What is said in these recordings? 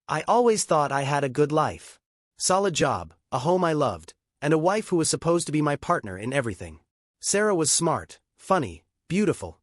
I always thought I had a good life. Solid job, a home I loved, and a wife who was supposed to be my partner in everything. Sarah was smart, funny, beautiful.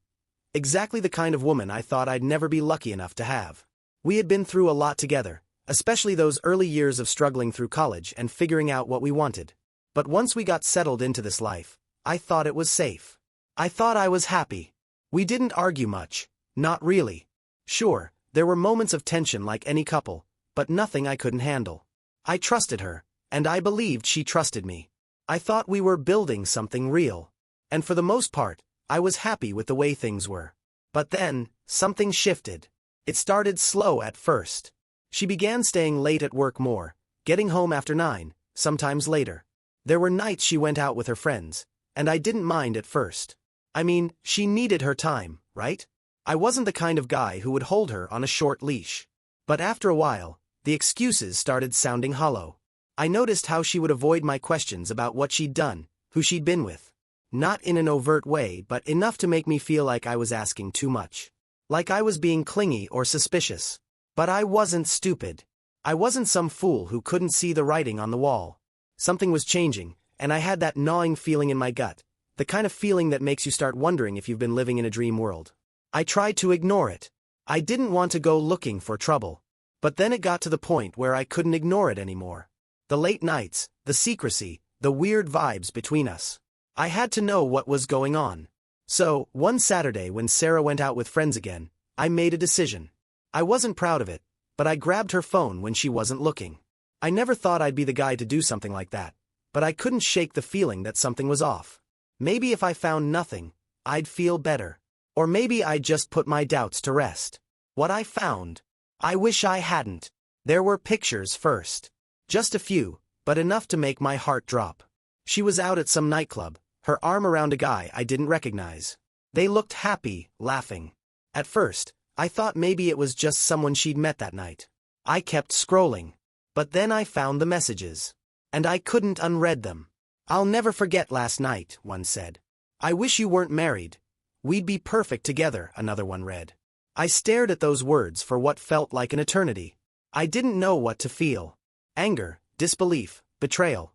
Exactly the kind of woman I thought I'd never be lucky enough to have. We had been through a lot together, especially those early years of struggling through college and figuring out what we wanted. But once we got settled into this life, I thought it was safe. I thought I was happy. We didn't argue much, not really. Sure, there were moments of tension like any couple, but nothing I couldn't handle. I trusted her, and I believed she trusted me. I thought we were building something real. And for the most part, I was happy with the way things were. But then, something shifted. It started slow at first. She began staying late at work more, getting home after 9, sometimes later. There were nights she went out with her friends, and I didn't mind at first. I mean, she needed her time, right? I wasn't the kind of guy who would hold her on a short leash. But after a while, the excuses started sounding hollow. I noticed how she would avoid my questions about what she'd done, who she'd been with. Not in an overt way, but enough to make me feel like I was asking too much. Like I was being clingy or suspicious. But I wasn't stupid. I wasn't some fool who couldn't see the writing on the wall. Something was changing, and I had that gnawing feeling in my gut, the kind of feeling that makes you start wondering if you've been living in a dream world. I tried to ignore it. I didn't want to go looking for trouble. But then it got to the point where I couldn't ignore it anymore. The late nights, the secrecy, the weird vibes between us. I had to know what was going on. So, one Saturday when Sarah went out with friends again, I made a decision. I wasn't proud of it, but I grabbed her phone when she wasn't looking. I never thought I'd be the guy to do something like that, but I couldn't shake the feeling that something was off. Maybe if I found nothing, I'd feel better. Or maybe I'd just put my doubts to rest. What I found? I wish I hadn't. There were pictures first. Just a few, but enough to make my heart drop. She was out at some nightclub, her arm around a guy I didn't recognize. They looked happy, laughing. At first, I thought maybe it was just someone she'd met that night. I kept scrolling. But then I found the messages. And I couldn't unread them. "I'll never forget last night," one said. "I wish you weren't married. We'd be perfect together," another one read. I stared at those words for what felt like an eternity. I didn't know what to feel. Anger, disbelief, betrayal.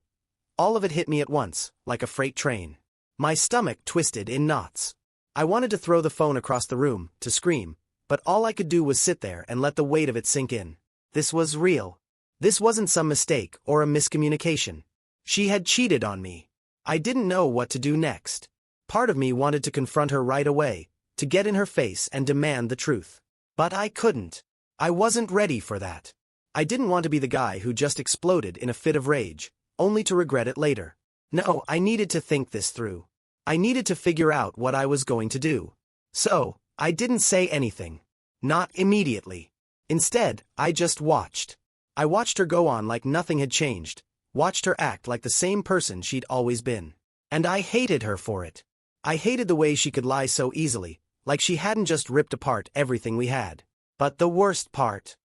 All of it hit me at once, like a freight train. My stomach twisted in knots. I wanted to throw the phone across the room, to scream, but all I could do was sit there and let the weight of it sink in. This was real. This wasn't some mistake or a miscommunication. She had cheated on me. I didn't know what to do next. Part of me wanted to confront her right away, to get in her face and demand the truth. But I couldn't. I wasn't ready for that. I didn't want to be the guy who just exploded in a fit of rage, only to regret it later. No, I needed to think this through. I needed to figure out what I was going to do. So, I didn't say anything. Not immediately. Instead, I just watched. I watched her go on like nothing had changed, watched her act like the same person she'd always been. And I hated her for it. I hated the way she could lie so easily, like she hadn't just ripped apart everything we had. But the worst part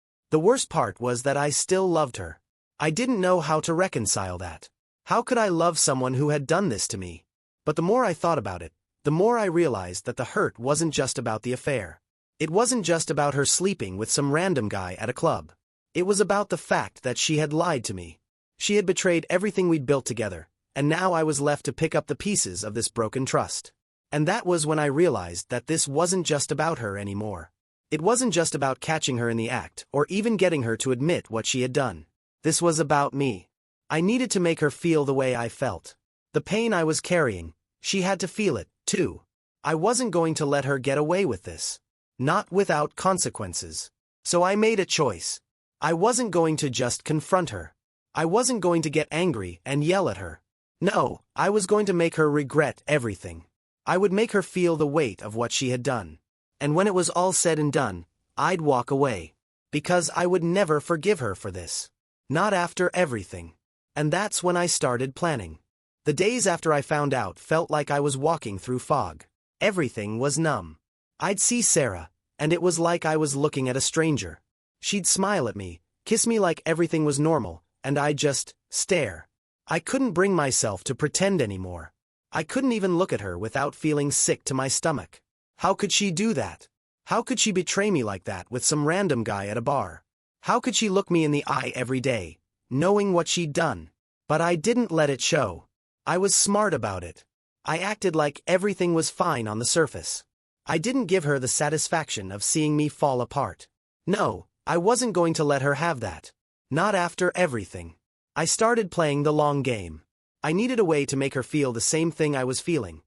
was that I still loved her. I didn't know how to reconcile that. How could I love someone who had done this to me? But the more I thought about it, the more I realized that the hurt wasn't just about the affair. It wasn't just about her sleeping with some random guy at a club. It was about the fact that she had lied to me. She had betrayed everything we'd built together, and now I was left to pick up the pieces of this broken trust. And that was when I realized that this wasn't just about her anymore. It wasn't just about catching her in the act, or even getting her to admit what she had done. This was about me. I needed to make her feel the way I felt. The pain I was carrying, she had to feel it, too. I wasn't going to let her get away with this. Not without consequences. So I made a choice. I wasn't going to just confront her. I wasn't going to get angry and yell at her. No, I was going to make her regret everything. I would make her feel the weight of what she had done. And when it was all said and done, I'd walk away. Because I would never forgive her for this. Not after everything. And that's when I started planning. The days after I found out felt like I was walking through fog. Everything was numb. I'd see Sarah, and it was like I was looking at a stranger. She'd smile at me, kiss me like everything was normal, and I'd just stare. I couldn't bring myself to pretend anymore. I couldn't even look at her without feeling sick to my stomach. How could she do that? How could she betray me like that with some random guy at a bar? How could she look me in the eye every day, knowing what she'd done? But I didn't let it show. I was smart about it. I acted like everything was fine on the surface. I didn't give her the satisfaction of seeing me fall apart. No, I wasn't going to let her have that. Not after everything. I started playing the long game. I needed a way to make her feel the same thing I was feeling.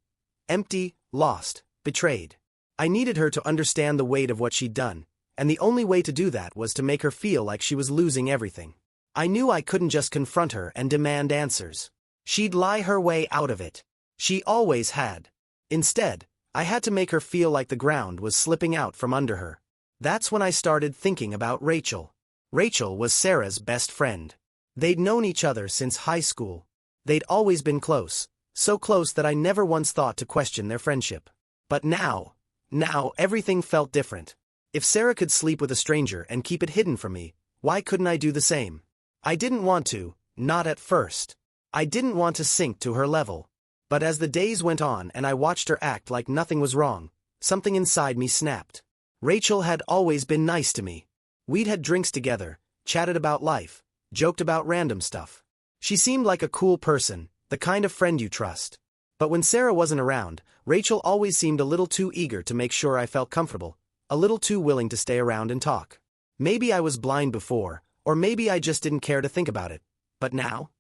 Empty, lost, betrayed. I needed her to understand the weight of what she'd done, and the only way to do that was to make her feel like she was losing everything. I knew I couldn't just confront her and demand answers. She'd lie her way out of it. She always had. Instead, I had to make her feel like the ground was slipping out from under her. That's when I started thinking about Rachel. Rachel was Sarah's best friend. They'd known each other since high school. They'd always been close, so close that I never once thought to question their friendship. But now everything felt different. If Sarah could sleep with a stranger and keep it hidden from me, why couldn't I do the same? I didn't want to, not at first. I didn't want to sink to her level. But as the days went on and I watched her act like nothing was wrong, something inside me snapped. Rachel had always been nice to me. We'd had drinks together, chatted about life, joked about random stuff. She seemed like a cool person, the kind of friend you trust. But when Sarah wasn't around, Rachel always seemed a little too eager to make sure I felt comfortable, a little too willing to stay around and talk. Maybe I was blind before, or maybe I just didn't care to think about it. But now,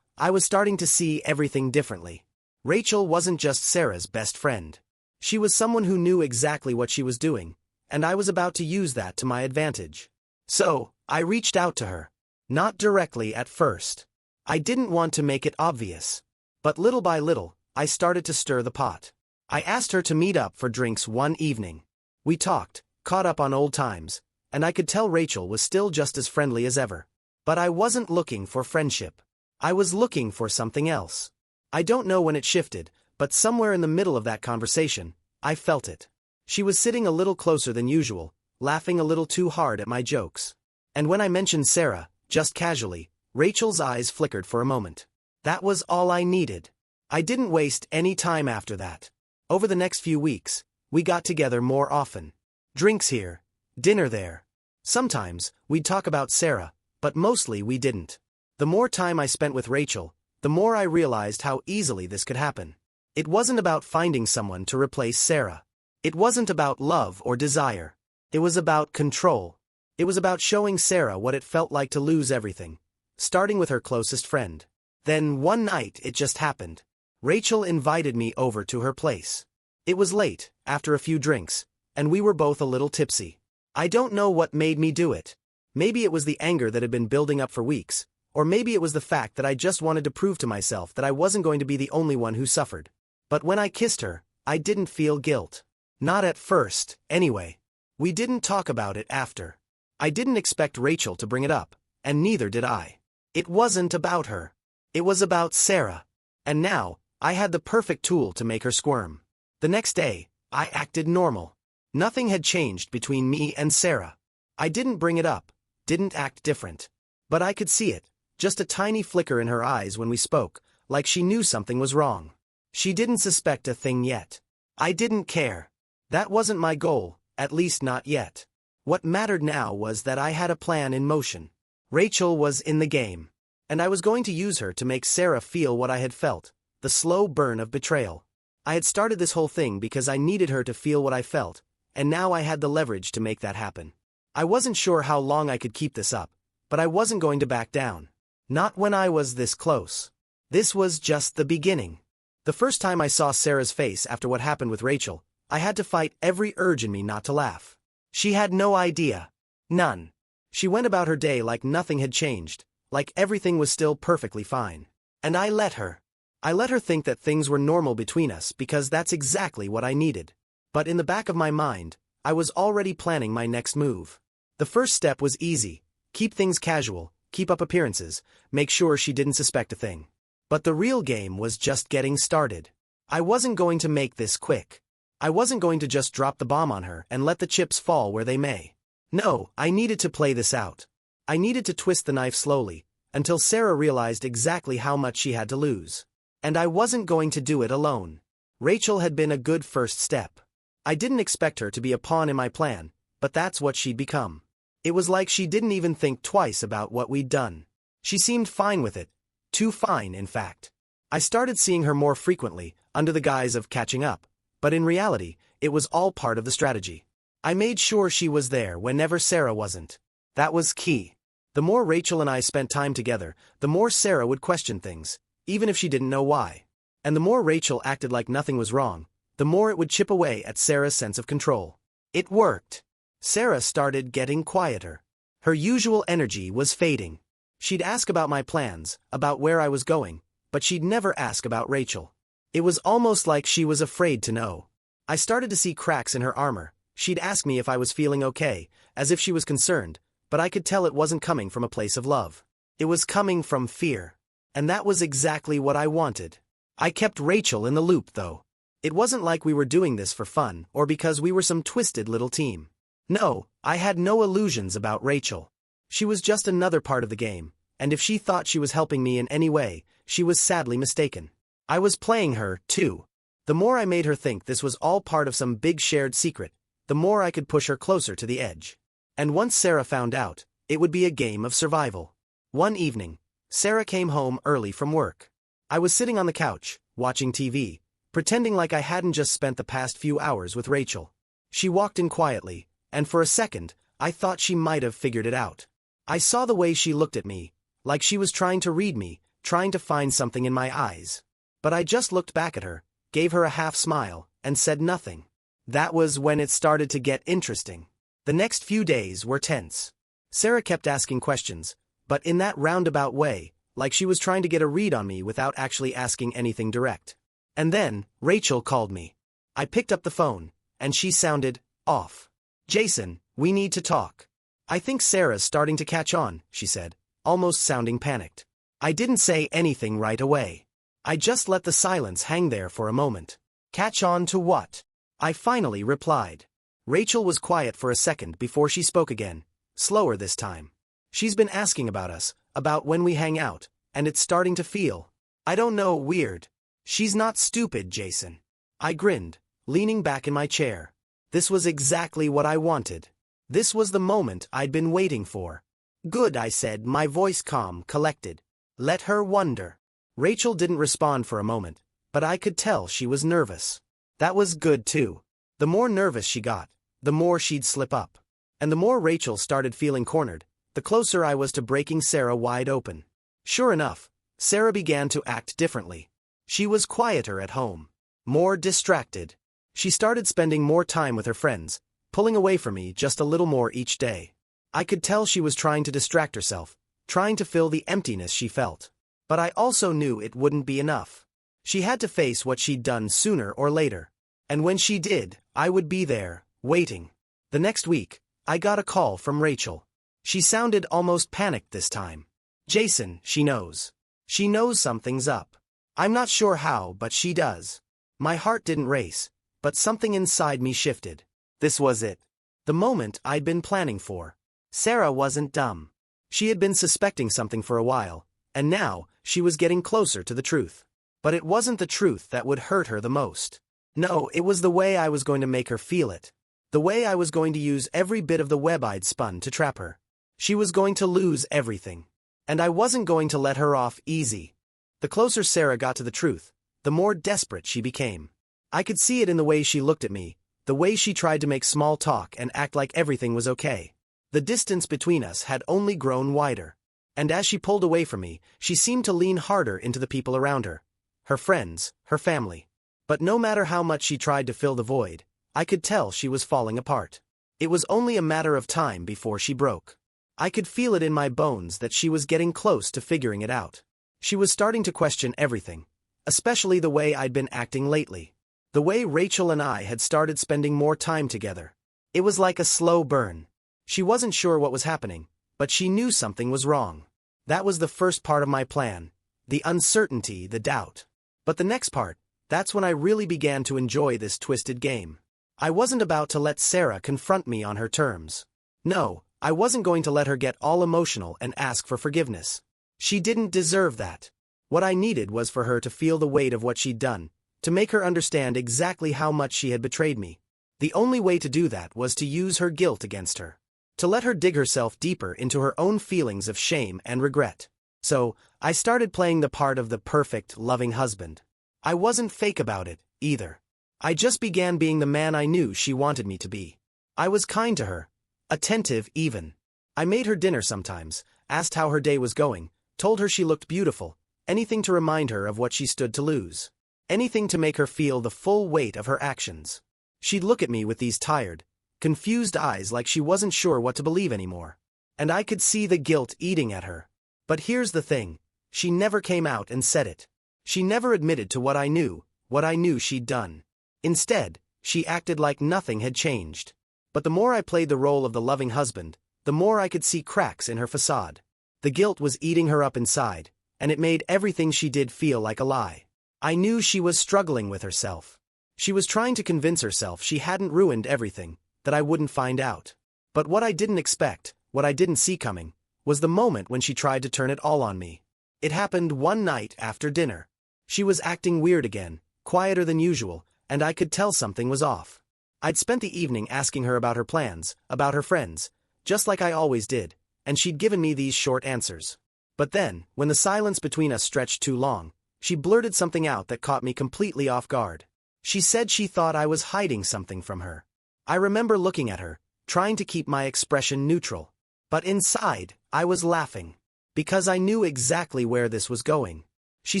I was starting to see everything differently. Rachel wasn't just Sarah's best friend. She was someone who knew exactly what she was doing, and I was about to use that to my advantage. So, I reached out to her. Not directly at first. I didn't want to make it obvious. But little by little, I started to stir the pot. I asked her to meet up for drinks one evening. We talked, caught up on old times, and I could tell Rachel was still just as friendly as ever. But I wasn't looking for friendship. I was looking for something else. I don't know when it shifted, but somewhere in the middle of that conversation, I felt it. She was sitting a little closer than usual, laughing a little too hard at my jokes. And when I mentioned Sarah, just casually, Rachel's eyes flickered for a moment. That was all I needed. I didn't waste any time after that. Over the next few weeks, we got together more often. Drinks here, dinner there. Sometimes, we'd talk about Sarah, but mostly we didn't. The more time I spent with Rachel, the more I realized how easily this could happen. It wasn't about finding someone to replace Sarah. It wasn't about love or desire. It was about control. It was about showing Sarah what it felt like to lose everything, starting with her closest friend. Then one night it just happened. Rachel invited me over to her place. It was late, after a few drinks, and we were both a little tipsy. I don't know what made me do it. Maybe it was the anger that had been building up for weeks, or maybe it was the fact that I just wanted to prove to myself that I wasn't going to be the only one who suffered. But when I kissed her, I didn't feel guilt. Not at first, anyway. We didn't talk about it after. I didn't expect Rachel to bring it up, and neither did I. It wasn't about her. It was about Sarah. And now, I had the perfect tool to make her squirm. The next day, I acted normal. Nothing had changed between me and Sarah. I didn't bring it up, didn't act different. But I could see it, just a tiny flicker in her eyes when we spoke, like she knew something was wrong. She didn't suspect a thing yet. I didn't care. That wasn't my goal, at least not yet. What mattered now was that I had a plan in motion. Rachel was in the game. And I was going to use her to make Sarah feel what I had felt, the slow burn of betrayal. I had started this whole thing because I needed her to feel what I felt, and now I had the leverage to make that happen. I wasn't sure how long I could keep this up, but I wasn't going to back down. Not when I was this close. This was just the beginning. The first time I saw Sarah's face after what happened with Rachel, I had to fight every urge in me not to laugh. She had no idea. None. She went about her day like nothing had changed, like everything was still perfectly fine. And I let her. I let her think that things were normal between us because that's exactly what I needed. But in the back of my mind, I was already planning my next move. The first step was easy. Keep things casual, keep up appearances, make sure she didn't suspect a thing. But the real game was just getting started. I wasn't going to make this quick. I wasn't going to just drop the bomb on her and let the chips fall where they may. No, I needed to play this out. I needed to twist the knife slowly, until Sarah realized exactly how much she had to lose. And I wasn't going to do it alone. Rachel had been a good first step. I didn't expect her to be a pawn in my plan, but that's what she'd become. It was like she didn't even think twice about what we'd done. She seemed fine with it. Too fine, in fact. I started seeing her more frequently, under the guise of catching up, but in reality, it was all part of the strategy. I made sure she was there whenever Sarah wasn't. That was key. The more Rachel and I spent time together, the more Sarah would question things, even if she didn't know why. And the more Rachel acted like nothing was wrong, the more it would chip away at Sarah's sense of control. It worked. Sarah started getting quieter. Her usual energy was fading. She'd ask about my plans, about where I was going, but she'd never ask about Rachel. It was almost like she was afraid to know. I started to see cracks in her armor. She'd ask me if I was feeling okay, as if she was concerned, but I could tell it wasn't coming from a place of love. It was coming from fear. And that was exactly what I wanted. I kept Rachel in the loop, though. It wasn't like we were doing this for fun, or because we were some twisted little team. No, I had no illusions about Rachel. She was just another part of the game, and if she thought she was helping me in any way, she was sadly mistaken. I was playing her, too. The more I made her think this was all part of some big shared secret, the more I could push her closer to the edge. And once Sarah found out, it would be a game of survival. One evening, Sarah came home early from work. I was sitting on the couch, watching TV, pretending like I hadn't just spent the past few hours with Rachel. She walked in quietly, and for a second, I thought she might have figured it out. I saw the way she looked at me, like she was trying to read me, trying to find something in my eyes. But I just looked back at her, gave her a half smile, and said nothing. That was when it started to get interesting. The next few days were tense. Sarah kept asking questions, but in that roundabout way, like she was trying to get a read on me without actually asking anything direct. And then, Rachel called me. I picked up the phone, and she sounded off. "Jason, we need to talk." "I think Sarah's starting to catch on," she said, almost sounding panicked. I didn't say anything right away. I just let the silence hang there for a moment. "Catch on to what?" I finally replied. Rachel was quiet for a second before she spoke again, slower this time. "She's been asking about us, about when we hang out, and it's starting to feel, I don't know, weird." "She's not stupid, Jason." I grinned, leaning back in my chair. This was exactly what I wanted. This was the moment I'd been waiting for. "Good," I said, my voice calm, collected. "Let her wonder." Rachel didn't respond for a moment, but I could tell she was nervous. That was good too. The more nervous she got, the more she'd slip up. And the more Rachel started feeling cornered, the closer I was to breaking Sarah wide open. Sure enough, Sarah began to act differently. She was quieter at home, more distracted. She started spending more time with her friends, pulling away from me just a little more each day. I could tell she was trying to distract herself, trying to fill the emptiness she felt. But I also knew it wouldn't be enough. She had to face what she'd done sooner or later. And when she did, I would be there, waiting. The next week, I got a call from Rachel. She sounded almost panicked this time. "Jason, she knows. She knows something's up. I'm not sure how, but she does." My heart didn't race, but something inside me shifted. This was it. The moment I'd been planning for. Sarah wasn't dumb. She had been suspecting something for a while, and now, she was getting closer to the truth. But it wasn't the truth that would hurt her the most. No, it was the way I was going to make her feel it. The way I was going to use every bit of the web I'd spun to trap her. She was going to lose everything. And I wasn't going to let her off easy. The closer Sarah got to the truth, the more desperate she became. I could see it in the way she looked at me, the way she tried to make small talk and act like everything was okay. The distance between us had only grown wider. And as she pulled away from me, she seemed to lean harder into the people around her. Her friends, her family. But no matter how much she tried to fill the void, I could tell she was falling apart. It was only a matter of time before she broke. I could feel it in my bones that she was getting close to figuring it out. She was starting to question everything, especially the way I'd been acting lately. The way Rachel and I had started spending more time together. It was like a slow burn. She wasn't sure what was happening, but she knew something was wrong. That was the first part of my plan. The uncertainty, the doubt. But the next part, that's when I really began to enjoy this twisted game. I wasn't about to let Sarah confront me on her terms. No, I wasn't going to let her get all emotional and ask for forgiveness. She didn't deserve that. What I needed was for her to feel the weight of what she'd done, to make her understand exactly how much she had betrayed me. The only way to do that was to use her guilt against her. to let her dig herself deeper into her own feelings of shame and regret. So, I started playing the part of the perfect, loving husband. I wasn't fake about it, either. I just began being the man I knew she wanted me to be. I was kind to her. Attentive, even. I made her dinner sometimes, asked how her day was going, told her she looked beautiful, anything to remind her of what she stood to lose. Anything to make her feel the full weight of her actions. She'd look at me with these tired, confused eyes like she wasn't sure what to believe anymore. And I could see the guilt eating at her. But here's the thing, she never came out and said it. She never admitted to what I knew she'd done. Instead, she acted like nothing had changed. But the more I played the role of the loving husband, the more I could see cracks in her facade. The guilt was eating her up inside, and it made everything she did feel like a lie. I knew she was struggling with herself. She was trying to convince herself she hadn't ruined everything, that I wouldn't find out. But what I didn't expect, what I didn't see coming, was the moment when she tried to turn it all on me. It happened one night after dinner. She was acting weird again, quieter than usual, and I could tell something was off. I'd spent the evening asking her about her plans, about her friends, just like I always did, and she'd given me these short answers. But then, when the silence between us stretched too long, she blurted something out that caught me completely off guard. She said she thought I was hiding something from her. I remember looking at her, trying to keep my expression neutral. But inside, I was laughing. Because I knew exactly where this was going. She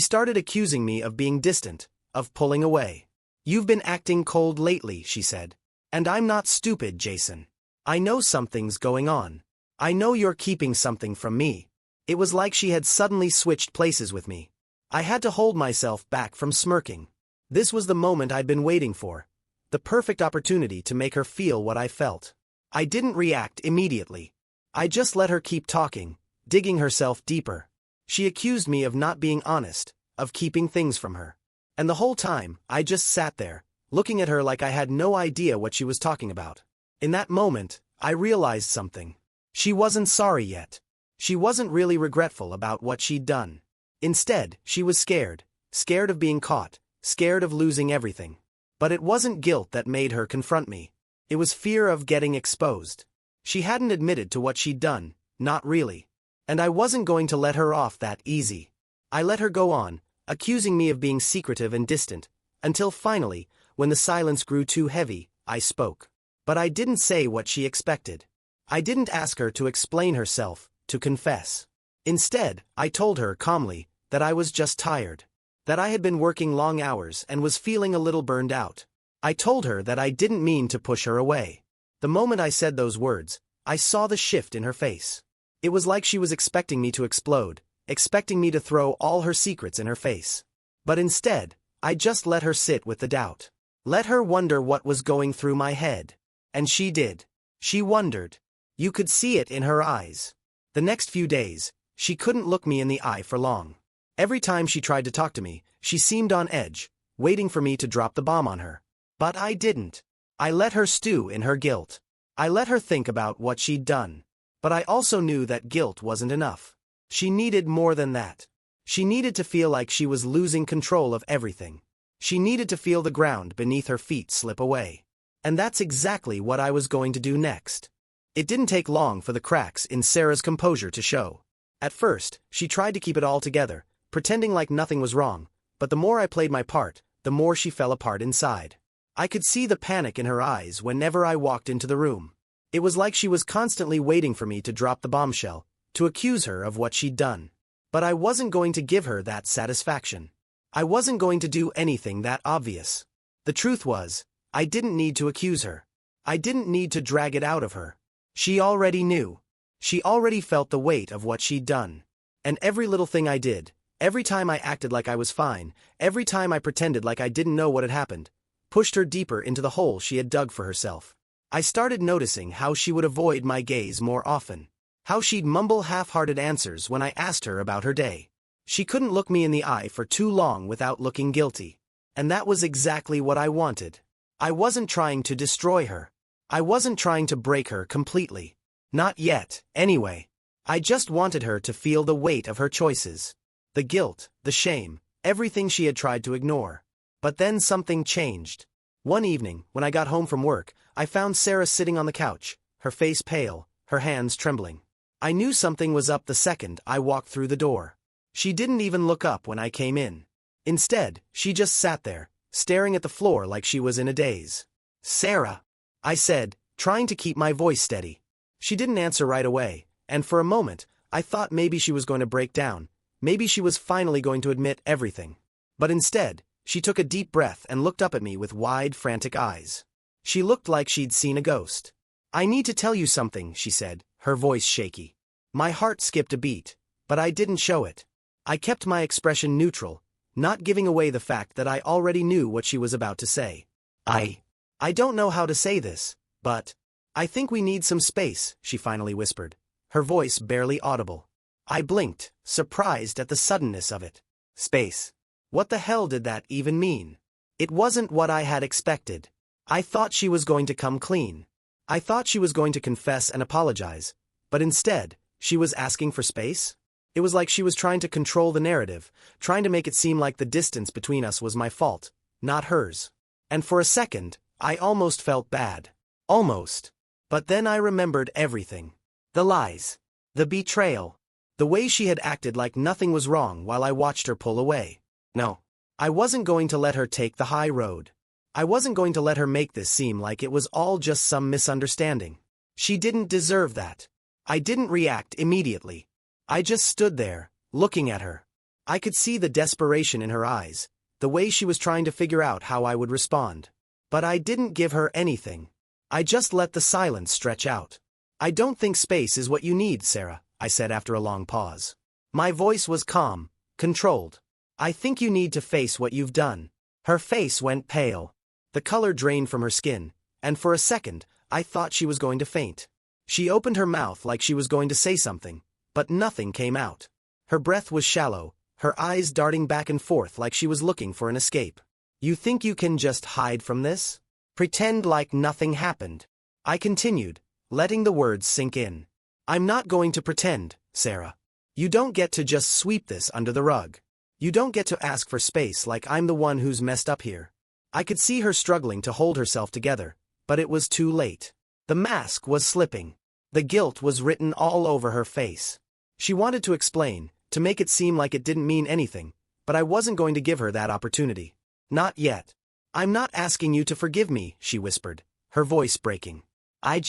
started accusing me of being distant, of pulling away. "You've been acting cold lately," she said. "And I'm not stupid, Jason. I know something's going on. I know you're keeping something from me." It was like she had suddenly switched places with me. I had to hold myself back from smirking. This was the moment I'd been waiting for. The perfect opportunity to make her feel what I felt. I didn't react immediately. I just let her keep talking, digging herself deeper. She accused me of not being honest, of keeping things from her. And the whole time, I just sat there, looking at her like I had no idea what she was talking about. In that moment, I realized something. She wasn't sorry yet. She wasn't really regretful about what she'd done. Instead, she was scared. Scared of being caught. Scared of losing everything. But it wasn't guilt that made her confront me. It was fear of getting exposed. She hadn't admitted to what she'd done, not really. And I wasn't going to let her off that easy. I let her go on, accusing me of being secretive and distant, until finally, when the silence grew too heavy, I spoke. But I didn't say what she expected. I didn't ask her to explain herself, to confess. Instead, I told her calmly that I was just tired. That I had been working long hours and was feeling a little burned out. I told her that I didn't mean to push her away. The moment I said those words, I saw the shift in her face. It was like she was expecting me to explode, expecting me to throw all her secrets in her face. But instead, I just let her sit with the doubt. Let her wonder what was going through my head. And she did. She wondered. You could see it in her eyes. The next few days, she couldn't look me in the eye for long. Every time she tried to talk to me, she seemed on edge, waiting for me to drop the bomb on her. But I didn't. I let her stew in her guilt. I let her think about what she'd done. But I also knew that guilt wasn't enough. She needed more than that. She needed to feel like she was losing control of everything. She needed to feel the ground beneath her feet slip away. And that's exactly what I was going to do next. It didn't take long for the cracks in Sarah's composure to show. At first, she tried to keep it all together, pretending like nothing was wrong, but the more I played my part, the more she fell apart inside. I could see the panic in her eyes whenever I walked into the room. It was like she was constantly waiting for me to drop the bombshell, to accuse her of what she'd done. But I wasn't going to give her that satisfaction. I wasn't going to do anything that obvious. The truth was, I didn't need to accuse her. I didn't need to drag it out of her. She already knew. She already felt the weight of what she'd done. And every little thing I did, every time I acted like I was fine, every time I pretended like I didn't know what had happened, pushed her deeper into the hole she had dug for herself. I started noticing how she would avoid my gaze more often. How she'd mumble half-hearted answers when I asked her about her day. She couldn't look me in the eye for too long without looking guilty. And that was exactly what I wanted. I wasn't trying to destroy her. I wasn't trying to break her completely. Not yet, anyway. I just wanted her to feel the weight of her choices. The guilt, the shame, everything she had tried to ignore. But then something changed. One evening, when I got home from work, I found Sarah sitting on the couch, her face pale, her hands trembling. I knew something was up the second I walked through the door. She didn't even look up when I came in. Instead, she just sat there, staring at the floor like she was in a daze. "Sarah," I said, trying to keep my voice steady. She didn't answer right away, and for a moment, I thought maybe she was going to break down, maybe she was finally going to admit everything. But instead, she took a deep breath and looked up at me with wide, frantic eyes. She looked like she'd seen a ghost. "I need to tell you something," she said, her voice shaky. My heart skipped a beat, but I didn't show it. I kept my expression neutral, not giving away the fact that I already knew what she was about to say. I don't know how to say this, but I think we need some space," she finally whispered, her voice barely audible. I blinked, surprised at the suddenness of it. Space. What the hell did that even mean? It wasn't what I had expected. I thought she was going to come clean. I thought she was going to confess and apologize, but instead, she was asking for space? It was like she was trying to control the narrative, trying to make it seem like the distance between us was my fault, not hers. And for a second, I almost felt bad. Almost. But then I remembered everything. The lies. The betrayal. The way she had acted like nothing was wrong while I watched her pull away. No. I wasn't going to let her take the high road. I wasn't going to let her make this seem like it was all just some misunderstanding. She didn't deserve that. I didn't react immediately. I just stood there, looking at her. I could see the desperation in her eyes, the way she was trying to figure out how I would respond. But I didn't give her anything. I just let the silence stretch out. "I don't think space is what you need, Sarah," I said after a long pause. My voice was calm, controlled. "I think you need to face what you've done." Her face went pale. The color drained from her skin, and for a second, I thought she was going to faint. She opened her mouth like she was going to say something, but nothing came out. Her breath was shallow, her eyes darting back and forth like she was looking for an escape. "You think you can just hide from this? Pretend like nothing happened?" I continued, letting the words sink in. "I'm not going to pretend, Sarah. You don't get to just sweep this under the rug. You don't get to ask for space like I'm the one who's messed up here." I could see her struggling to hold herself together, but it was too late. The mask was slipping. The guilt was written all over her face. She wanted to explain, to make it seem like it didn't mean anything, but I wasn't going to give her that opportunity. "Not yet. I'm not asking you to forgive me," she whispered, her voice breaking. I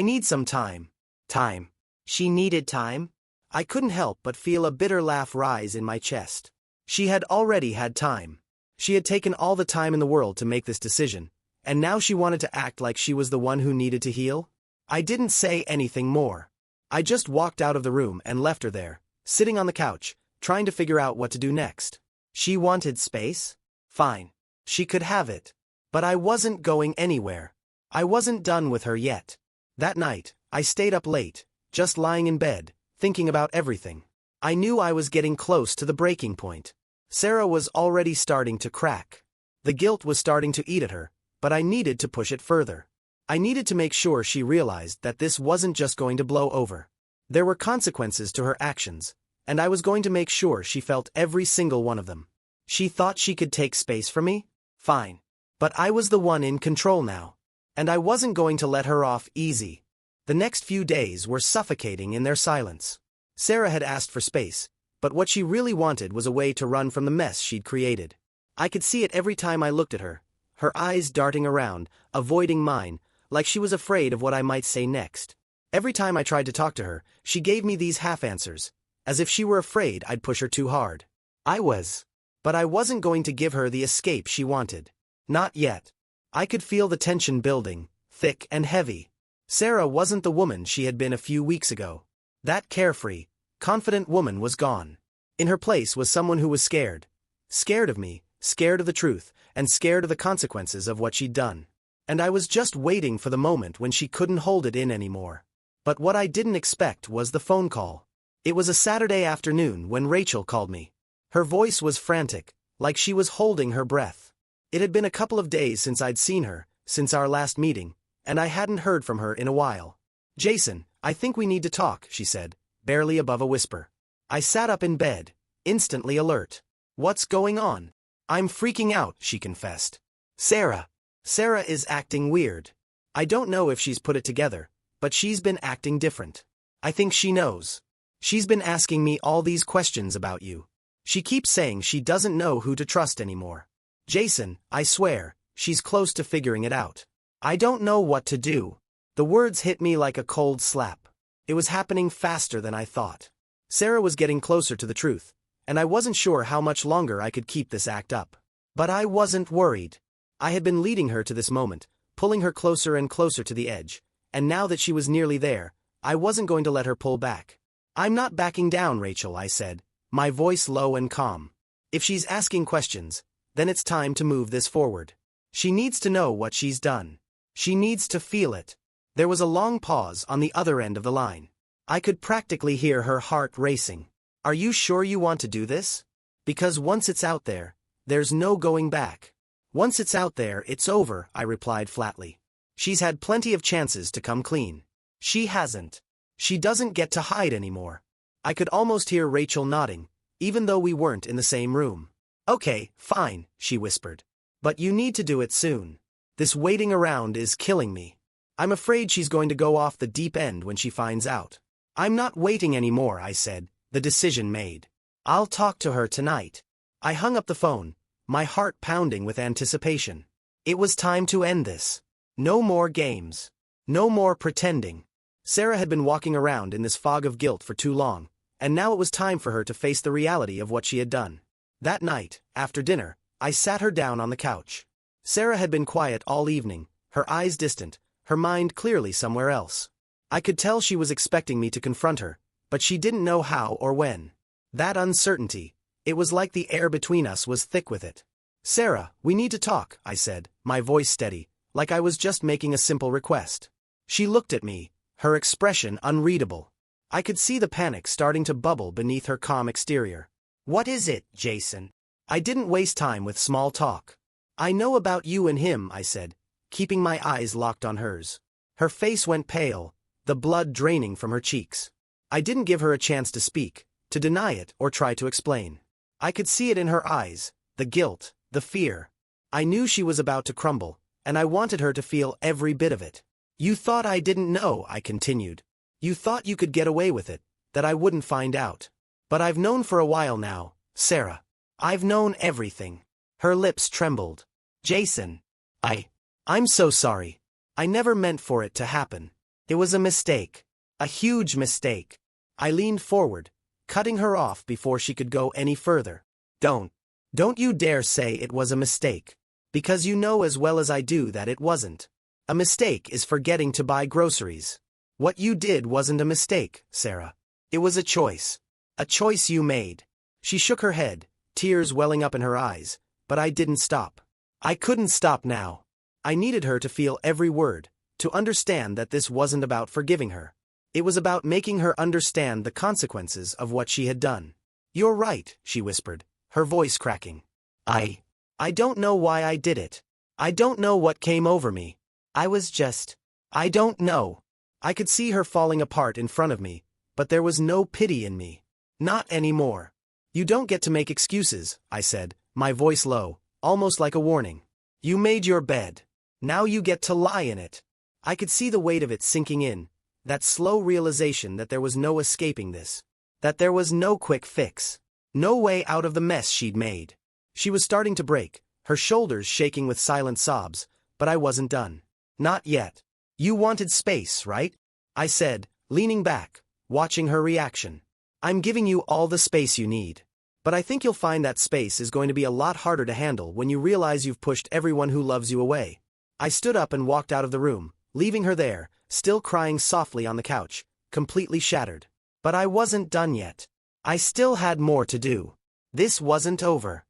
need some time." Time. She needed time? I couldn't help but feel a bitter laugh rise in my chest. She had already had time. She had taken all the time in the world to make this decision, and now she wanted to act like she was the one who needed to heal? I didn't say anything more. I just walked out of the room and left her there, sitting on the couch, trying to figure out what to do next. She wanted space? Fine. She could have it. But I wasn't going anywhere. I wasn't done with her yet. That night, I stayed up late, just lying in bed, thinking about everything. I knew I was getting close to the breaking point. Sarah was already starting to crack. The guilt was starting to eat at her, but I needed to push it further. I needed to make sure she realized that this wasn't just going to blow over. There were consequences to her actions, and I was going to make sure she felt every single one of them. She thought she could take space from me? Fine. But I was the one in control now. And I wasn't going to let her off easy. The next few days were suffocating in their silence. Sarah had asked for space, but what she really wanted was a way to run from the mess she'd created. I could see it every time I looked at her, her eyes darting around, avoiding mine, like she was afraid of what I might say next. Every time I tried to talk to her, she gave me these half-answers, as if she were afraid I'd push her too hard. But I wasn't going to give her the escape she wanted. Not yet. I could feel the tension building, thick and heavy. Sarah wasn't the woman she had been a few weeks ago. That carefree, confident woman was gone. In her place was someone who was scared. Scared of me, scared of the truth, and scared of the consequences of what she'd done. And I was just waiting for the moment when she couldn't hold it in anymore. But what I didn't expect was the phone call. It was a Saturday afternoon when Rachel called me. Her voice was frantic, like she was holding her breath. It had been a couple of days since I'd seen her, since our last meeting, and I hadn't heard from her in a while. "Jason, I think we need to talk," she said, barely above a whisper. I sat up in bed, instantly alert. "What's going on?" "I'm freaking out," she confessed. Sarah is acting weird. I don't know if she's put it together, but she's been acting different. I think she knows. She's been asking me all these questions about you. She keeps saying she doesn't know who to trust anymore. Jason, I swear, she's close to figuring it out. I don't know what to do. The words hit me like a cold slap. It was happening faster than I thought. Sarah was getting closer to the truth, and I wasn't sure how much longer I could keep this act up. But I wasn't worried. I had been leading her to this moment, pulling her closer and closer to the edge, and now that she was nearly there, I wasn't going to let her pull back. I'm not backing down, Rachel, I said, my voice low and calm. If she's asking questions, then it's time to move this forward. She needs to know what she's done. She needs to feel it. There was a long pause on the other end of the line. I could practically hear her heart racing. Are you sure you want to do this? Because once it's out there, there's no going back. Once it's out there, it's over, I replied flatly. She's had plenty of chances to come clean. She hasn't. She doesn't get to hide anymore. I could almost hear Rachel nodding, even though we weren't in the same room. Okay, fine, she whispered. But you need to do it soon. This waiting around is killing me. I'm afraid she's going to go off the deep end when she finds out. I'm not waiting anymore, I said, the decision made. I'll talk to her tonight. I hung up the phone, my heart pounding with anticipation. It was time to end this. No more games. No more pretending. Sarah had been walking around in this fog of guilt for too long, and now it was time for her to face the reality of what she had done. That night, after dinner, I sat her down on the couch. Sarah had been quiet all evening, her eyes distant, her mind clearly somewhere else. I could tell she was expecting me to confront her, but she didn't know how or when. That uncertainty, it was like the air between us was thick with it. Sarah, we need to talk, I said, my voice steady, like I was just making a simple request. She looked at me, her expression unreadable. I could see the panic starting to bubble beneath her calm exterior. What is it, Jason? I didn't waste time with small talk. I know about you and him, I said, keeping my eyes locked on hers. Her face went pale, the blood draining from her cheeks. I didn't give her a chance to speak, to deny it or try to explain. I could see it in her eyes, the guilt, the fear. I knew she was about to crumble, and I wanted her to feel every bit of it. You thought I didn't know, I continued. You thought you could get away with it, that I wouldn't find out. But I've known for a while now, Sarah. I've known everything. Her lips trembled. Jason. I'm so sorry. I never meant for it to happen. It was a mistake. A huge mistake. I leaned forward, cutting her off before she could go any further. Don't you dare say it was a mistake. Because you know as well as I do that it wasn't. A mistake is forgetting to buy groceries. What you did wasn't a mistake, Sarah. It was a choice. A choice you made. She shook her head, tears welling up in her eyes, but I didn't stop. I couldn't stop now. I needed her to feel every word, to understand that this wasn't about forgiving her. It was about making her understand the consequences of what she had done. You're right, she whispered, her voice cracking. I don't know why I did it. I don't know what came over me. I don't know. I could see her falling apart in front of me, but there was no pity in me. Not anymore. You don't get to make excuses, I said, my voice low, almost like a warning. You made your bed. Now you get to lie in it. I could see the weight of it sinking in, that slow realization that there was no escaping this. That there was no quick fix. No way out of the mess she'd made. She was starting to break, her shoulders shaking with silent sobs, but I wasn't done. Not yet. You wanted space, right? I said, leaning back, watching her reaction. I'm giving you all the space you need. But I think you'll find that space is going to be a lot harder to handle when you realize you've pushed everyone who loves you away. I stood up and walked out of the room, leaving her there, still crying softly on the couch, completely shattered. But I wasn't done yet. I still had more to do. This wasn't over.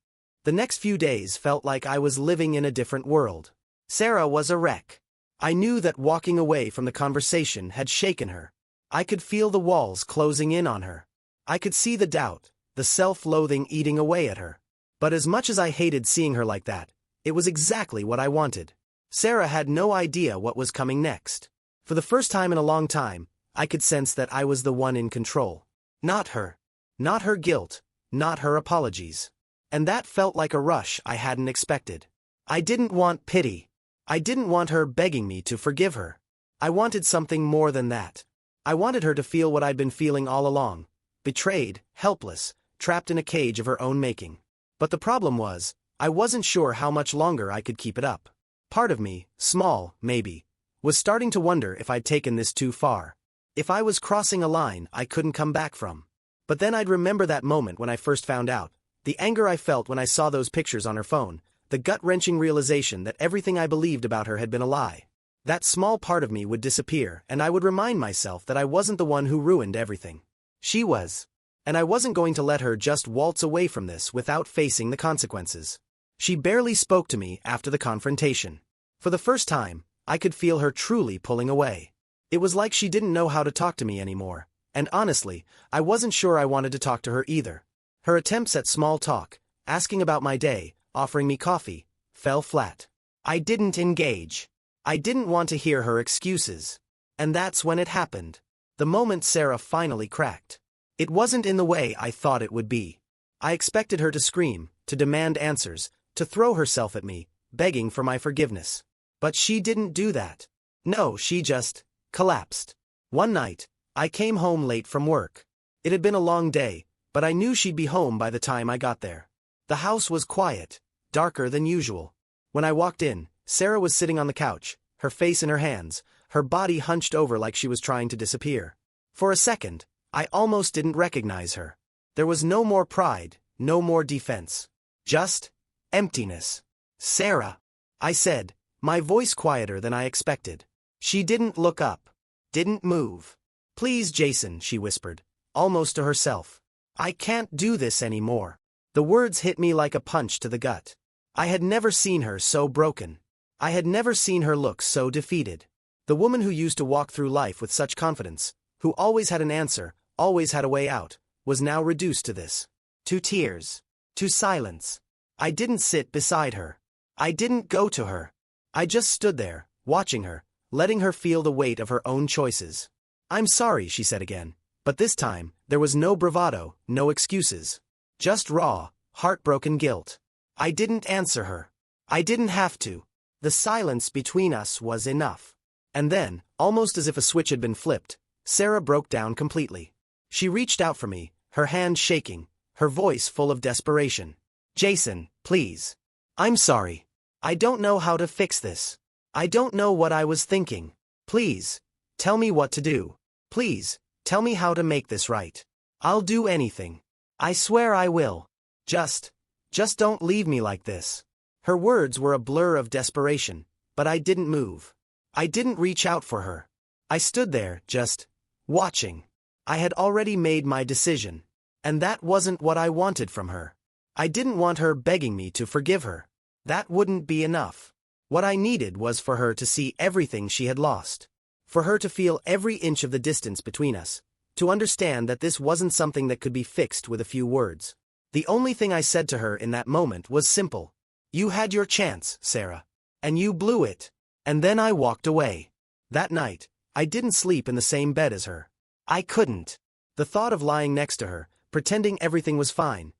The next few days felt like I was living in a different world. Sarah was a wreck. I knew that walking away from the conversation had shaken her. I could feel the walls closing in on her. I could see the doubt, the self-loathing eating away at her. But as much as I hated seeing her like that, it was exactly what I wanted. Sarah had no idea what was coming next. For the first time in a long time, I could sense that I was the one in control. Not her. Not her guilt, not her apologies. And that felt like a rush I hadn't expected. I didn't want pity. I didn't want her begging me to forgive her. I wanted something more than that. I wanted her to feel what I'd been feeling all along. Betrayed, helpless, trapped in a cage of her own making. But the problem was, I wasn't sure how much longer I could keep it up. Part of me, small, maybe, was starting to wonder if I'd taken this too far. If I was crossing a line I couldn't come back from. But then I'd remember that moment when I first found out, the anger I felt when I saw those pictures on her phone, the gut-wrenching realization that everything I believed about her had been a lie. That small part of me would disappear, and I would remind myself that I wasn't the one who ruined everything. She was. And I wasn't going to let her just waltz away from this without facing the consequences. She barely spoke to me after the confrontation. For the first time, I could feel her truly pulling away. It was like she didn't know how to talk to me anymore, and honestly, I wasn't sure I wanted to talk to her either. Her attempts at small talk, asking about my day, offering me coffee, fell flat. I didn't engage. I didn't want to hear her excuses. And that's when it happened. The moment Sarah finally cracked. It wasn't in the way I thought it would be. I expected her to scream, to demand answers, to throw herself at me, begging for my forgiveness. But she didn't do that. No, she just collapsed. One night, I came home late from work. It had been a long day, but I knew she'd be home by the time I got there. The house was quiet, darker than usual. When I walked in, Sarah was sitting on the couch, her face in her hands, her body hunched over like she was trying to disappear. For a second, I almost didn't recognize her. There was no more pride, no more defense. Just emptiness. "Sarah," I said, my voice quieter than I expected. She didn't look up. Didn't move. "Please, Jason," she whispered, almost to herself. "I can't do this anymore." The words hit me like a punch to the gut. I had never seen her so broken. I had never seen her look so defeated. The woman who used to walk through life with such confidence, who always had an answer, always had a way out, was now reduced to this. To tears. To silence. I didn't sit beside her. I didn't go to her. I just stood there, watching her, letting her feel the weight of her own choices. "I'm sorry," she said again, but this time, there was no bravado, no excuses. Just raw, heartbroken guilt. I didn't answer her. I didn't have to. The silence between us was enough. And then, almost as if a switch had been flipped, Sarah broke down completely. She reached out for me, her hand shaking, her voice full of desperation. "Jason, please. I'm sorry. I don't know how to fix this. I don't know what I was thinking. Please, tell me what to do. Please, tell me how to make this right. I'll do anything. I swear I will. Just don't leave me like this." Her words were a blur of desperation, but I didn't move. I didn't reach out for her. I stood there, just watching. I had already made my decision. And that wasn't what I wanted from her. I didn't want her begging me to forgive her. That wouldn't be enough. What I needed was for her to see everything she had lost. For her to feel every inch of the distance between us. To understand that this wasn't something that could be fixed with a few words. The only thing I said to her in that moment was simple. "You had your chance, Sarah. And you blew it." And then I walked away. That night, I didn't sleep in the same bed as her. I couldn't. The thought of lying next to her, pretending everything was fine.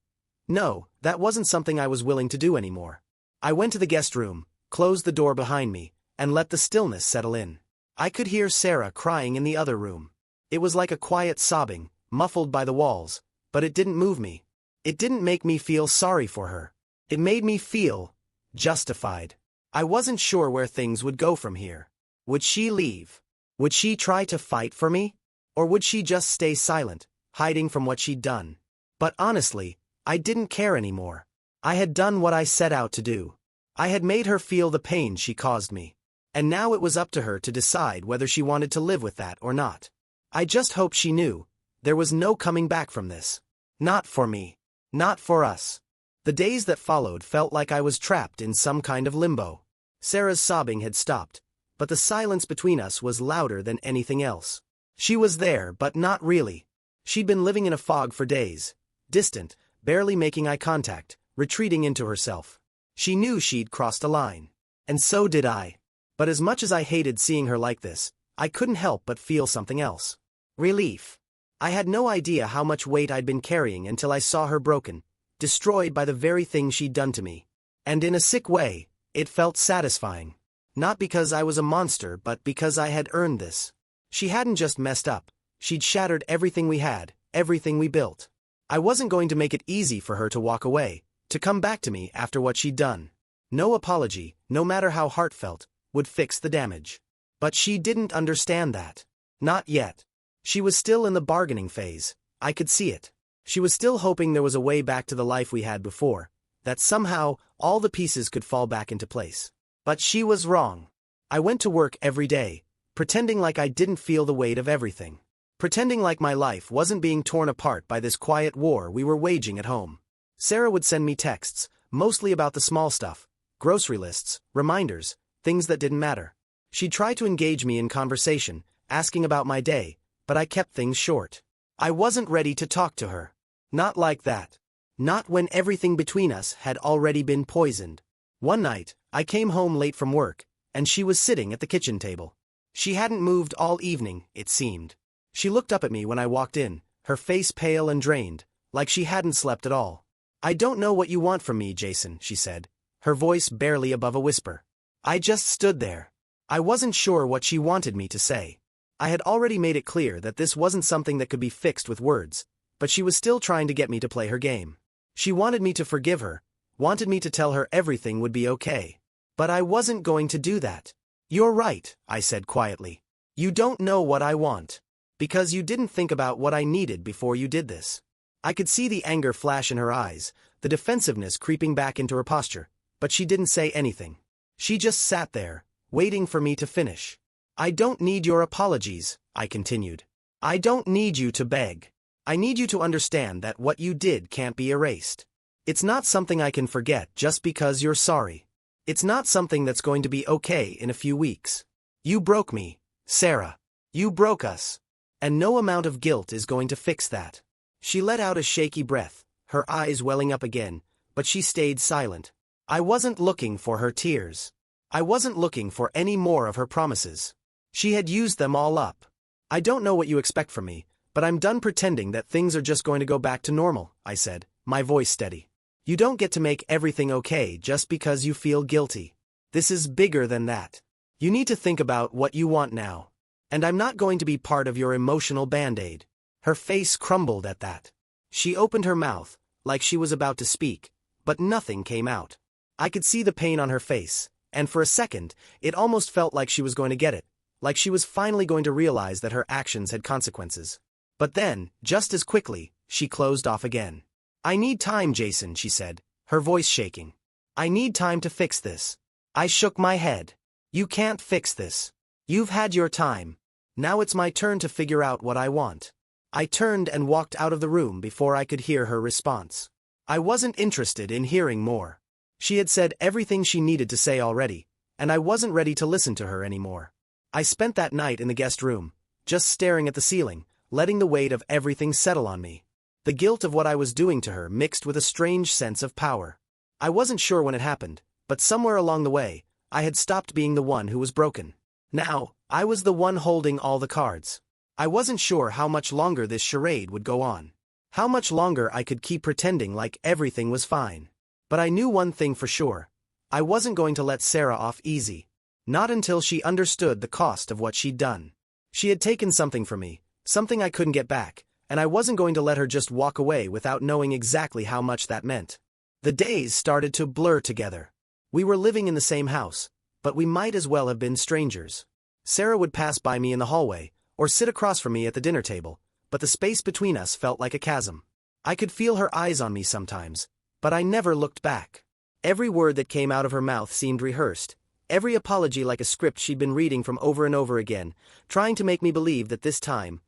No, that wasn't something I was willing to do anymore. I went to the guest room, closed the door behind me, and let the stillness settle in. I could hear Sarah crying in the other room. It was like a quiet sobbing, muffled by the walls, but it didn't move me. It didn't make me feel sorry for her. It made me feel justified. I wasn't sure where things would go from here. Would she leave? Would she try to fight for me? Or would she just stay silent, hiding from what she'd done? But honestly, I didn't care anymore. I had done what I set out to do. I had made her feel the pain she caused me. And now it was up to her to decide whether she wanted to live with that or not. I just hoped she knew. There was no coming back from this. Not for me. Not for us. The days that followed felt like I was trapped in some kind of limbo. Sarah's sobbing had stopped, but the silence between us was louder than anything else. She was there, but not really. She'd been living in a fog for days, distant, barely making eye contact, retreating into herself. She knew she'd crossed a line. And so did I. But as much as I hated seeing her like this, I couldn't help but feel something else. Relief. I had no idea how much weight I'd been carrying until I saw her broken, destroyed by the very thing she'd done to me. And in a sick way, it felt satisfying. Not because I was a monster, but because I had earned this. She hadn't just messed up, she'd shattered everything we had, everything we built. I wasn't going to make it easy for her to walk away, to come back to me after what she'd done. No apology, no matter how heartfelt, would fix the damage. But she didn't understand that. Not yet. She was still in the bargaining phase. I could see it. She was still hoping there was a way back to the life we had before, that somehow all the pieces could fall back into place. But she was wrong. I went to work every day, pretending like I didn't feel the weight of everything. Pretending like my life wasn't being torn apart by this quiet war we were waging at home. Sarah would send me texts, mostly about the small stuff, grocery lists, reminders, things that didn't matter. She'd try to engage me in conversation, asking about my day, but I kept things short. I wasn't ready to talk to her. Not like that. Not when everything between us had already been poisoned. One night, I came home late from work, and she was sitting at the kitchen table. She hadn't moved all evening, it seemed. She looked up at me when I walked in, her face pale and drained, like she hadn't slept at all. "I don't know what you want from me, Jason," she said, her voice barely above a whisper. I just stood there. I wasn't sure what she wanted me to say. I had already made it clear that this wasn't something that could be fixed with words, but she was still trying to get me to play her game. She wanted me to forgive her, wanted me to tell her everything would be okay. But I wasn't going to do that. "You're right," I said quietly. "You don't know what I want. Because you didn't think about what I needed before you did this." I could see the anger flash in her eyes, the defensiveness creeping back into her posture, but she didn't say anything. She just sat there, waiting for me to finish. "I don't need your apologies," I continued. "I don't need you to beg. I need you to understand that what you did can't be erased. It's not something I can forget just because you're sorry. It's not something that's going to be okay in a few weeks. You broke me, Sarah. You broke us. And no amount of guilt is going to fix that." She let out a shaky breath, her eyes welling up again, but she stayed silent. I wasn't looking for her tears. I wasn't looking for any more of her promises. She had used them all up. "I don't know what you expect from me, but I'm done pretending that things are just going to go back to normal," I said, my voice steady. "You don't get to make everything okay just because you feel guilty. This is bigger than that. You need to think about what you want now. And I'm not going to be part of your emotional band-aid." Her face crumbled at that. She opened her mouth, like she was about to speak, but nothing came out. I could see the pain on her face, and for a second, it almost felt like she was going to get it, like she was finally going to realize that her actions had consequences. But then, just as quickly, she closed off again. "I need time, Jason," she said, her voice shaking. "I need time to fix this." I shook my head. "You can't fix this. You've had your time. Now it's my turn to figure out what I want." I turned and walked out of the room before I could hear her response. I wasn't interested in hearing more. She had said everything she needed to say already, and I wasn't ready to listen to her anymore. I spent that night in the guest room, just staring at the ceiling, letting the weight of everything settle on me. The guilt of what I was doing to her mixed with a strange sense of power. I wasn't sure when it happened, but somewhere along the way, I had stopped being the one who was broken. Now, I was the one holding all the cards. I wasn't sure how much longer this charade would go on. How much longer I could keep pretending like everything was fine. But I knew one thing for sure. I wasn't going to let Sarah off easy. Not until she understood the cost of what she'd done. She had taken something from me, something I couldn't get back, and I wasn't going to let her just walk away without knowing exactly how much that meant. The days started to blur together. We were living in the same house, but we might as well have been strangers. Sarah would pass by me in the hallway, or sit across from me at the dinner table, but the space between us felt like a chasm. I could feel her eyes on me sometimes, but I never looked back. Every word that came out of her mouth seemed rehearsed, every apology like a script she'd been reading from over and over again, trying to make me believe that this time,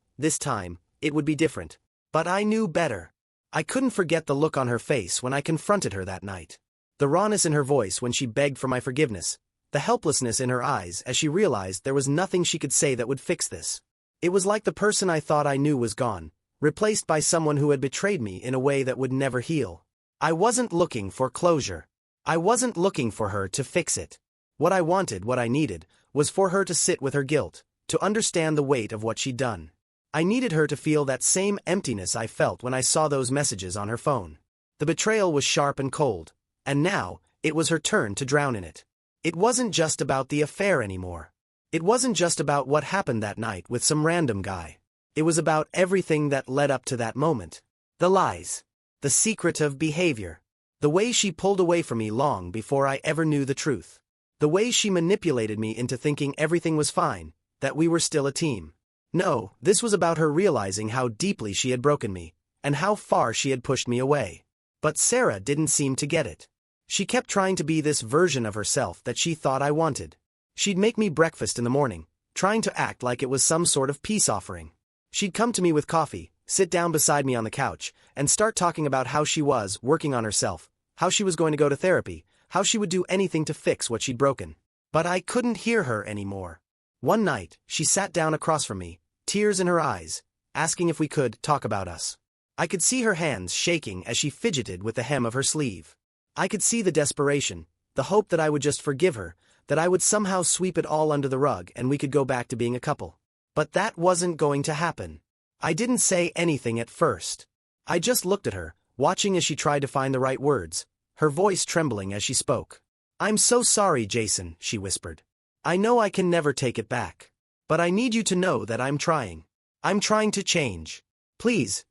it would be different. But I knew better. I couldn't forget the look on her face when I confronted her that night. The rawness in her voice when she begged for my forgiveness, the helplessness in her eyes as she realized there was nothing she could say that would fix this. It was like the person I thought I knew was gone, replaced by someone who had betrayed me in a way that would never heal. I wasn't looking for closure. I wasn't looking for her to fix it. What I wanted, what I needed, was for her to sit with her guilt, to understand the weight of what she'd done. I needed her to feel that same emptiness I felt when I saw those messages on her phone. The betrayal was sharp and cold, and now, it was her turn to drown in it. It wasn't just about the affair anymore. It wasn't just about what happened that night with some random guy. It was about everything that led up to that moment. The lies. The secretive behavior. The way she pulled away from me long before I ever knew the truth. The way she manipulated me into thinking everything was fine, that we were still a team. No, this was about her realizing how deeply she had broken me, and how far she had pushed me away. But Sarah didn't seem to get it. She kept trying to be this version of herself that she thought I wanted. She'd make me breakfast in the morning, trying to act like it was some sort of peace offering. She'd come to me with coffee, sit down beside me on the couch, and start talking about how she was working on herself, how she was going to go to therapy, how she would do anything to fix what she'd broken. But I couldn't hear her anymore. One night, she sat down across from me, tears in her eyes, asking if we could talk about us. I could see her hands shaking as she fidgeted with the hem of her sleeve. I could see the desperation, the hope that I would just forgive her, that I would somehow sweep it all under the rug and we could go back to being a couple. But that wasn't going to happen. I didn't say anything at first. I just looked at her, watching as she tried to find the right words, her voice trembling as she spoke. "I'm so sorry, Jason," she whispered. "I know I can never take it back. But I need you to know that I'm trying. I'm trying to change. Please,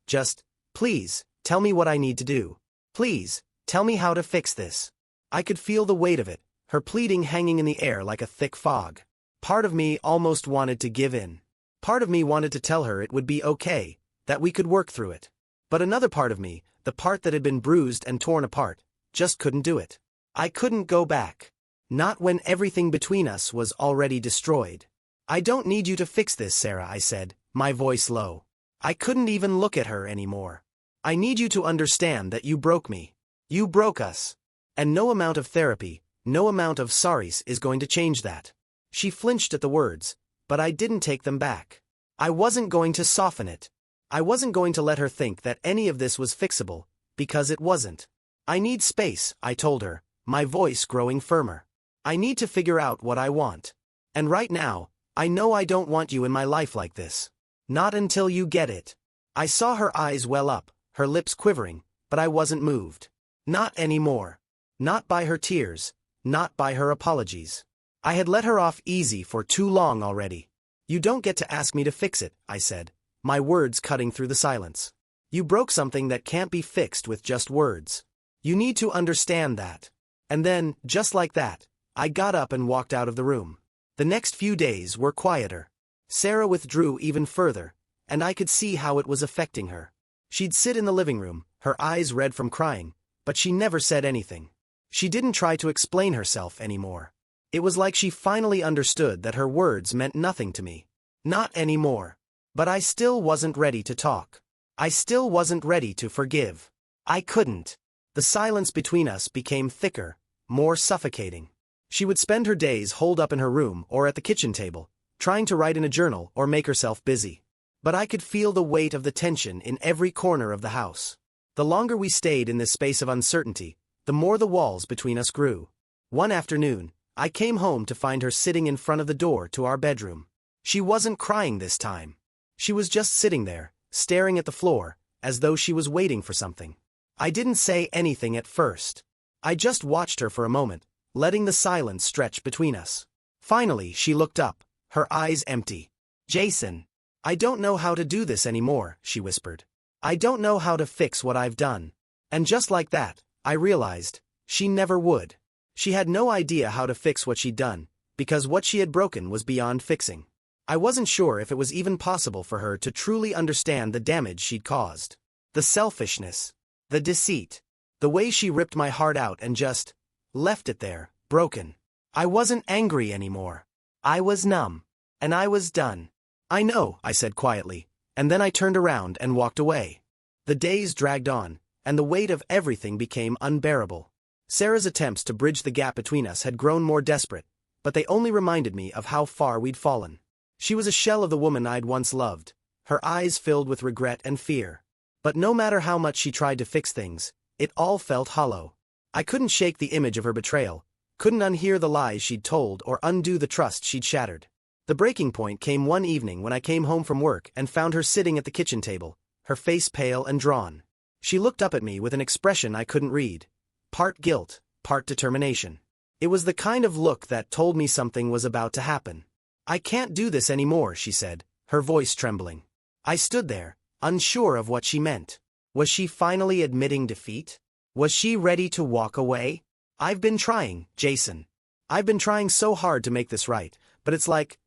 please, tell me what I need to do. Please, tell me how to fix this." I could feel the weight of it, her pleading hanging in the air like a thick fog. Part of me almost wanted to give in. Part of me wanted to tell her it would be okay, that we could work through it. But another part of me, the part that had been bruised and torn apart, just couldn't do it. I couldn't go back. Not when everything between us was already destroyed. "I don't need you to fix this, Sarah," I said, my voice low. I couldn't even look at her anymore. "I need you to understand that you broke me. You broke us. And no amount of therapy, no amount of sorries is going to change that." She flinched at the words, but I didn't take them back. I wasn't going to soften it. I wasn't going to let her think that any of this was fixable, because it wasn't. "I need space," I told her, my voice growing firmer. "I need to figure out what I want. And right now, I know I don't want you in my life like this. Not until you get it." I saw her eyes well up, her lips quivering, but I wasn't moved. Not anymore. Not by her tears, not by her apologies. I had let her off easy for too long already. "You don't get to ask me to fix it," I said, my words cutting through the silence. "You broke something that can't be fixed with just words. You need to understand that." And then, just like that, I got up and walked out of the room. The next few days were quieter. Sarah withdrew even further, and I could see how it was affecting her. She'd sit in the living room, her eyes red from crying, but she never said anything. She didn't try to explain herself anymore. It was like she finally understood that her words meant nothing to me. Not anymore. But I still wasn't ready to talk. I still wasn't ready to forgive. I couldn't. The silence between us became thicker, more suffocating. She would spend her days holed up in her room or at the kitchen table, trying to write in a journal or make herself busy. But I could feel the weight of the tension in every corner of the house. The longer we stayed in this space of uncertainty, the more the walls between us grew. One afternoon, I came home to find her sitting in front of the door to our bedroom. She wasn't crying this time. She was just sitting there, staring at the floor, as though she was waiting for something. I didn't say anything at first. I just watched her for a moment, letting the silence stretch between us. Finally, she looked up, her eyes empty. "Jason, I don't know how to do this anymore," she whispered. "I don't know how to fix what I've done." And just like that, I realized, she never would. She had no idea how to fix what she'd done, because what she had broken was beyond fixing. I wasn't sure if it was even possible for her to truly understand the damage she'd caused. The selfishness. The deceit. The way she ripped my heart out and just left it there, broken. I wasn't angry anymore. I was numb. And I was done. "I know," I said quietly, and then I turned around and walked away. The days dragged on, and the weight of everything became unbearable. Sarah's attempts to bridge the gap between us had grown more desperate, but they only reminded me of how far we'd fallen. She was a shell of the woman I'd once loved, her eyes filled with regret and fear. But no matter how much she tried to fix things, it all felt hollow. I couldn't shake the image of her betrayal, couldn't unhear the lies she'd told or undo the trust she'd shattered. The breaking point came one evening when I came home from work and found her sitting at the kitchen table, her face pale and drawn. She looked up at me with an expression I couldn't read. Part guilt, part determination. It was the kind of look that told me something was about to happen. "I can't do this anymore," she said, her voice trembling. I stood there, unsure of what she meant. Was she finally admitting defeat? Was she ready to walk away? "I've been trying, Jason. I've been trying so hard to make this right, but it's like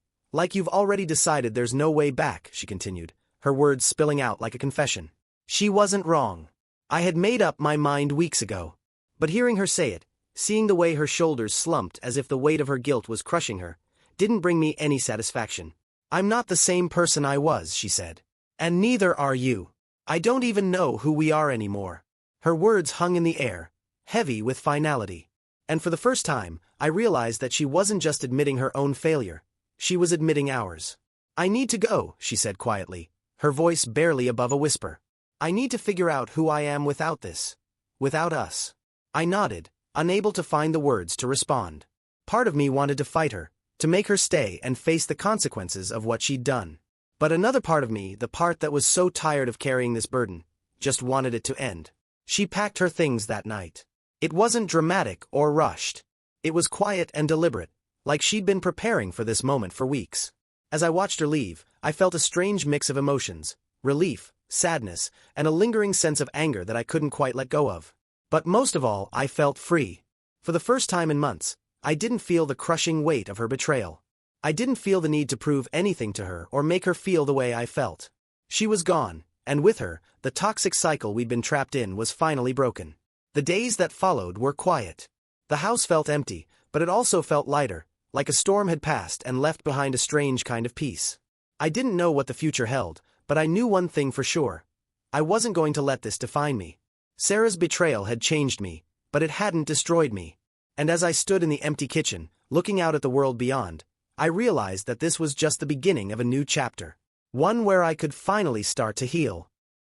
you've already decided there's no way back," she continued, her words spilling out like a confession. She wasn't wrong. I had made up my mind weeks ago. But hearing her say it, seeing the way her shoulders slumped as if the weight of her guilt was crushing her, didn't bring me any satisfaction. "I'm not the same person I was," she said. "And neither are you. I don't even know who we are anymore." Her words hung in the air, heavy with finality. And for the first time, I realized that she wasn't just admitting her own failure. She was admitting ours. "I need to go," she said quietly, her voice barely above a whisper. "I need to figure out who I am without this. Without us." I nodded, unable to find the words to respond. Part of me wanted to fight her, to make her stay and face the consequences of what she'd done. But another part of me, the part that was so tired of carrying this burden, just wanted it to end. She packed her things that night. It wasn't dramatic or rushed. It was quiet and deliberate, like she'd been preparing for this moment for weeks. As I watched her leave, I felt a strange mix of emotions: relief, sadness, and a lingering sense of anger that I couldn't quite let go of. But most of all, I felt free. For the first time in months, I didn't feel the crushing weight of her betrayal. I didn't feel the need to prove anything to her or make her feel the way I felt. She was gone, and with her, the toxic cycle we'd been trapped in was finally broken. The days that followed were quiet. The house felt empty, but it also felt lighter, like a storm had passed and left behind a strange kind of peace. I didn't know what the future held, but I knew one thing for sure. I wasn't going to let this define me. Sarah's betrayal had changed me, but it hadn't destroyed me. And as I stood in the empty kitchen, looking out at the world beyond, I realized that this was just the beginning of a new chapter. One where I could finally start to heal.